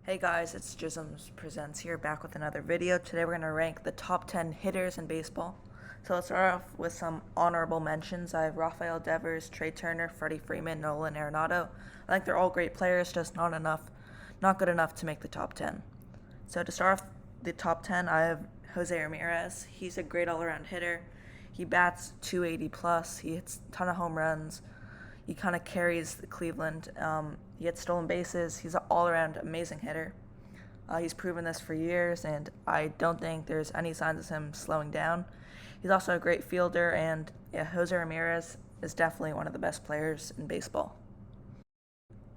Hey guys, it's Jisms Presents here, back with another video. Today we're going to rank the top 10 hitters in baseball. So let's start off with some honorable mentions. I have Rafael Devers, Trey Turner, Freddie Freeman, Nolan Arenado. I think they're all great players, just not good enough to make the top 10. So to start off the top 10, I have Jose Ramirez. He's a great all-around hitter. He bats 280 plus. He hits a ton of home runs. He kind of carries Cleveland. He gets stolen bases. He's an all-around amazing hitter. He's proven this for years, and I don't think there's any signs of him slowing down. He's also a great fielder, and Jose Ramirez is definitely one of the best players in baseball.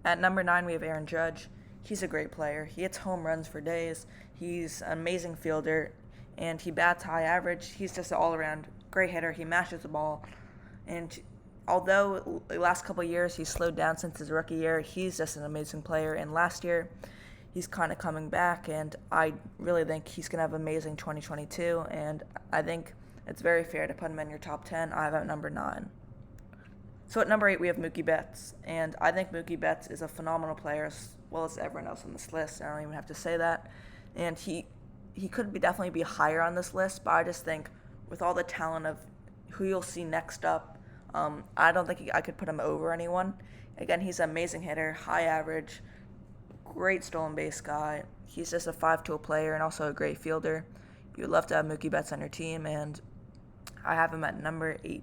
At number 9, we have Aaron Judge. He's a great player. He hits home runs for days. He's an amazing fielder, and he bats high average. He's just an all-around great hitter. He mashes the ball, and although the last couple of years he's slowed down since his rookie year, he's just an amazing player. And last year, he's kind of coming back, and I really think he's going to have an amazing 2022. And I think it's very fair to put him in your top 10. I have him at number 9. So at number 8, we have Mookie Betts. And I think Mookie Betts is a phenomenal player, as well as everyone else on this list. I don't even have to say that. And he could definitely be higher on this list, but I just think with all the talent of who you'll see next up, I don't think I could put him over anyone. Again, he's an amazing hitter, high average, great stolen base guy. He's just a 5-tool player and also a great fielder. You'd love to have Mookie Betts on your team, and I have him at number 8.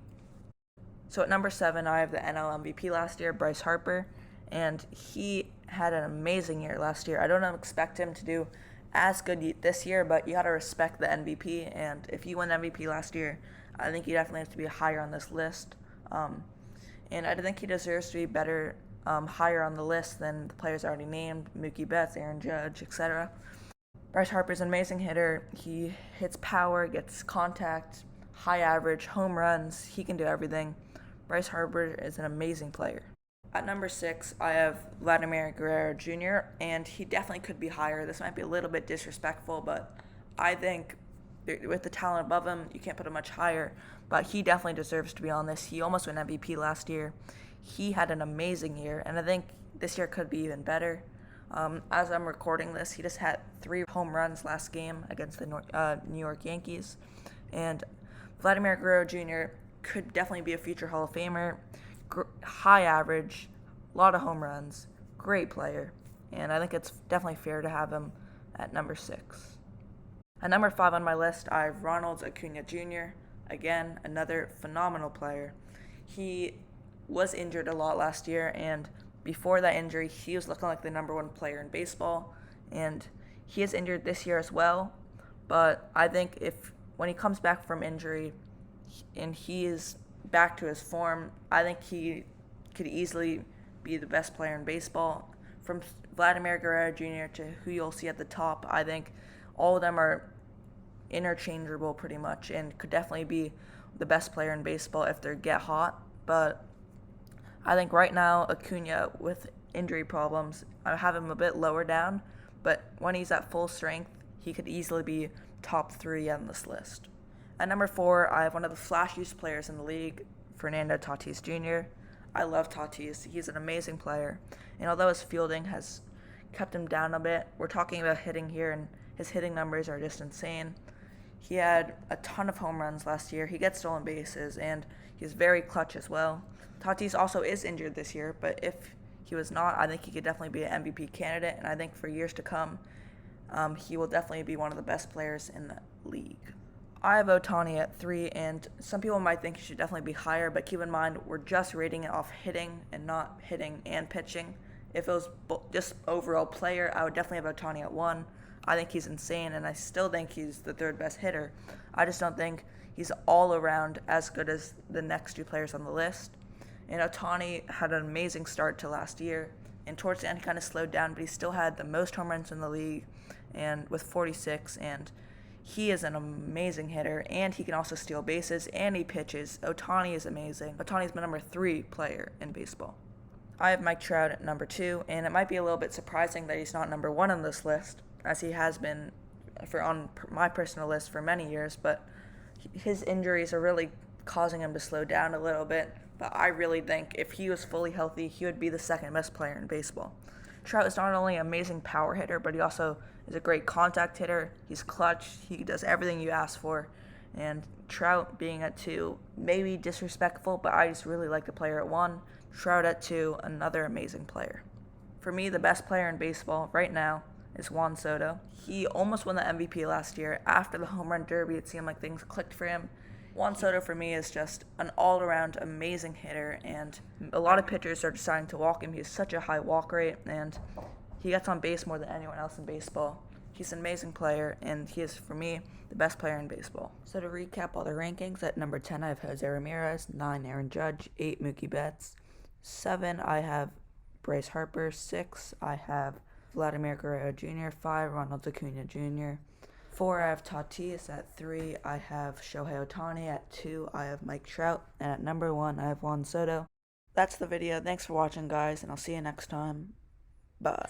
So at number 7, I have the NL MVP last year, Bryce Harper, and he had an amazing year last year. I don't expect him to do as good this year, but you got to respect the MVP, and if you won MVP last year, I think you definitely have to be higher on this list. And I think he deserves to be better, higher on the list than the players already named, Mookie Betts, Aaron Judge, etc. Bryce Harper's an amazing hitter. He hits power, gets contact, high average, home runs. He can do everything. Bryce Harper is an amazing player. At number 6, I have Vladimir Guerrero Jr., and he definitely could be higher. This might be a little bit disrespectful, but I think with the talent above him, you can't put him much higher, but he definitely deserves to be on this. He almost won MVP last year. He had an amazing year, and I think this year could be even better. As I'm recording this, he just had 3 home runs last game against the New York Yankees, and Vladimir Guerrero Jr. could definitely be a future Hall of Famer. High average, a lot of home runs, great player, and I think it's definitely fair to have him at number 6. At number 5 on my list, I have Ronald Acuna Jr. Again, another phenomenal player. He was injured a lot last year, and before that injury, he was looking like the number 1 player in baseball, and he is injured this year as well, but I think when he comes back from injury and he is back to his form, I think he could easily be the best player in baseball. From Vladimir Guerrero Jr. to who you'll see at the top, I think all of them are interchangeable pretty much and could definitely be the best player in baseball if they get hot. But I think right now Acuna, with injury problems, I have him a bit lower down, but when he's at full strength, he could easily be top 3 on this list. At number 4, I have one of the flashiest players in the league, Fernando Tatis Jr. I love Tatis. He's an amazing player, and although his fielding has kept him down a bit, we're talking about hitting here, and his hitting numbers are just insane. He had a ton of home runs last year. He gets stolen bases, and he's very clutch as well. Tatis also is injured this year, but if he was not, I think he could definitely be an MVP candidate, and I think for years to come, he will definitely be one of the best players in the league. I have Ohtani at 3, and some people might think he should definitely be higher, but keep in mind, we're just rating it off hitting and not hitting and pitching. If it was just overall player, I would definitely have Ohtani at 1. I think he's insane, and I still think he's the 3rd best hitter. I just don't think he's all around as good as the next 2 players on the list. And Ohtani had an amazing start to last year, and towards the end he kind of slowed down, but he still had the most home runs in the league, and with 46, and he is an amazing hitter, and he can also steal bases, and he pitches. Ohtani is amazing. Ohtani's my number 3 player in baseball. I have Mike Trout at number 2, and it might be a little bit surprising that he's not number 1 on this list, as he has been on my personal list for many years, but his injuries are really causing him to slow down a little bit. But I really think if he was fully healthy, he would be the 2nd best player in baseball. Trout is not only an amazing power hitter, but he also is a great contact hitter. He's clutch. He does everything you ask for. And Trout being at 2, maybe disrespectful, but I just really like the player at 1. Trout at 2, another amazing player. For me, the best player in baseball right now is Juan Soto. He almost won the MVP last year. After the home run derby, it seemed like things clicked for him. Juan Soto for me is just an all-around amazing hitter, and a lot of pitchers are deciding to walk him. He has such a high walk rate, and he gets on base more than anyone else in baseball. He's an amazing player, and he is, for me, the best player in baseball. So to recap all the rankings, at number 10 I have Jose Ramirez, 9 Aaron Judge, 8 Mookie Betts, 7 I have Bryce Harper, 6 I have Vladimir Guerrero Jr., 5 Ronald Acuna Jr., 4 I have Tatis, at 3 I have Shohei Ohtani, at 2 I have Mike Trout, and at number 1 I have Juan Soto. That's the video. Thanks for watching, guys, and I'll see you next time. Bye.